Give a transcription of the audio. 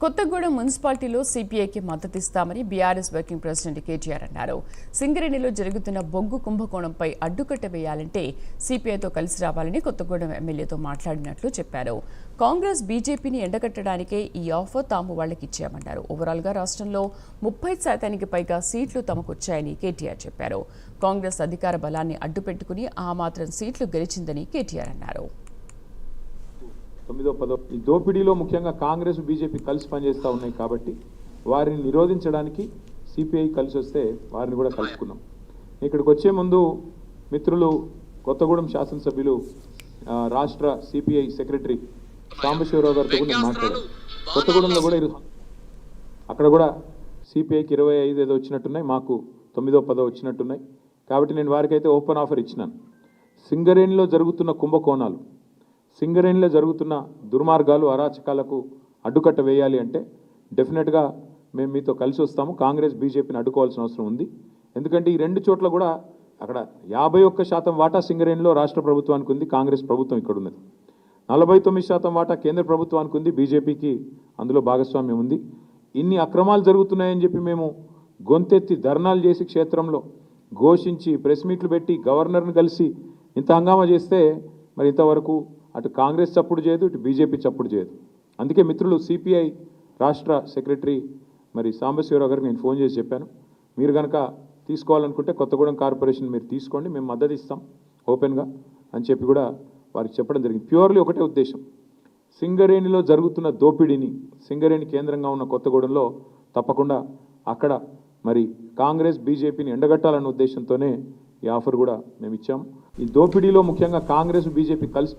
కొత్తగూడెం మున్సిపాలిటీలో సిపిఐకి మద్దతిస్తామని BRS working president KTR అన్నారు. సింగరేణిలో జరుగుతున్న బొగ్గు కుంభకోణంపై అడ్డుకట్ట వేయాలంటే సిపిఐతో కలిసి రావాలని కొత్తగూడెం ఎమ్మెల్యేతో మాట్లాడినట్లు చెప్పారు. కాంగ్రెస్ బీజేపీని ఎండగట్టడానికే ఈ ఆఫర్ తాము వాళ్లకిచ్చామన్నారు. ఓవరాల్గా రాష్ట్రంలో 30% పైగా సీట్లు తమకొచ్చాయని కేటీఆర్ చెప్పారు. కాంగ్రెస్ అధికార బలాన్ని అడ్డుపెట్టుకుని ఆ మాత్రం సీట్లు గెలిచిందని కేటీఆర్ అన్నారు. 9-10 ఈ దోపిడీలో ముఖ్యంగా కాంగ్రెస్ బీజేపీ కలిసి పనిచేస్తూ ఉన్నాయి కాబట్టి వారిని నిరోధించడానికి సిపిఐ కలిసి వస్తే వారిని కూడా కలుపుకున్నాం. ఇక్కడికి వచ్చే ముందు మిత్రులు కొత్తగూడెం శాసనసభ్యులు రాష్ట్ర సిపిఐ సెక్రటరీ సాంబశివరావు గారితో కూడా మాట్లాడారు. కొత్తగూడెంలో కూడా అక్కడ కూడా సిపిఐకి 25 ఏదో వచ్చినట్టున్నాయి, మాకు 9-10 వచ్చినట్టున్నాయి. కాబట్టి నేను వారికి అయితే ఓపెన్ ఆఫర్ ఇచ్చినాను. సింగరేణిలో జరుగుతున్న కుంభకోణాలు, సింగరేణిలో జరుగుతున్న దుర్మార్గాలు, అరాచకాలకు అడ్డుకట్ట వేయాలి అంటే డెఫినెట్గా మేము మీతో కలిసి వస్తాము. కాంగ్రెస్ బీజేపీని అడ్డుకోవాల్సిన అవసరం ఉంది. ఎందుకంటే ఈ రెండు చోట్ల కూడా అక్కడ 51% వాటా సింగరేణిలో రాష్ట్ర ప్రభుత్వానికి ఉంది, కాంగ్రెస్ ప్రభుత్వం ఇక్కడ ఉన్నది. 49% వాటా కేంద్ర ప్రభుత్వానికి ఉంది, బీజేపీకి అందులో భాగస్వామ్యం ఉంది. ఇన్ని అక్రమాలు జరుగుతున్నాయని చెప్పి మేము గొంతెత్తి ధర్నాలు చేసి క్షేత్రంలో ఘోషించి ప్రెస్ మీట్లు పెట్టి గవర్నర్ని కలిసి ఇంత హంగామా చేస్తే మరి ఇంతవరకు అటు కాంగ్రెస్ చప్పుడు చేయదు, ఇటు బీజేపీ చప్పుడు చేయదు. అందుకే మిత్రులు సిపిఐ రాష్ట్ర సెక్రటరీ మరి సాంబశివరావు గారికి నేను ఫోన్ చేసి చెప్పాను, మీరు కనుక తీసుకోవాలనుకుంటే కొత్తగూడెం కార్పొరేషన్ మీరు తీసుకోండి, మేము మద్దతు ఇస్తాం ఓపెన్గా అని చెప్పి కూడా వారికి చెప్పడం జరిగింది. ప్యూర్లీ ఒకటే ఉద్దేశం, సింగరేణిలో జరుగుతున్న దోపిడీని, సింగరేణి కేంద్రంగా ఉన్న కొత్తగూడెంలో తప్పకుండా అక్కడ మరి కాంగ్రెస్ బీజేపీని ఎండగట్టాలన్న ఉద్దేశంతోనే ఈ ఆఫర్ కూడా మేము ఇచ్చాము. ఈ దోపిడీలో ముఖ్యంగా కాంగ్రెస్ బీజేపీ కలిసి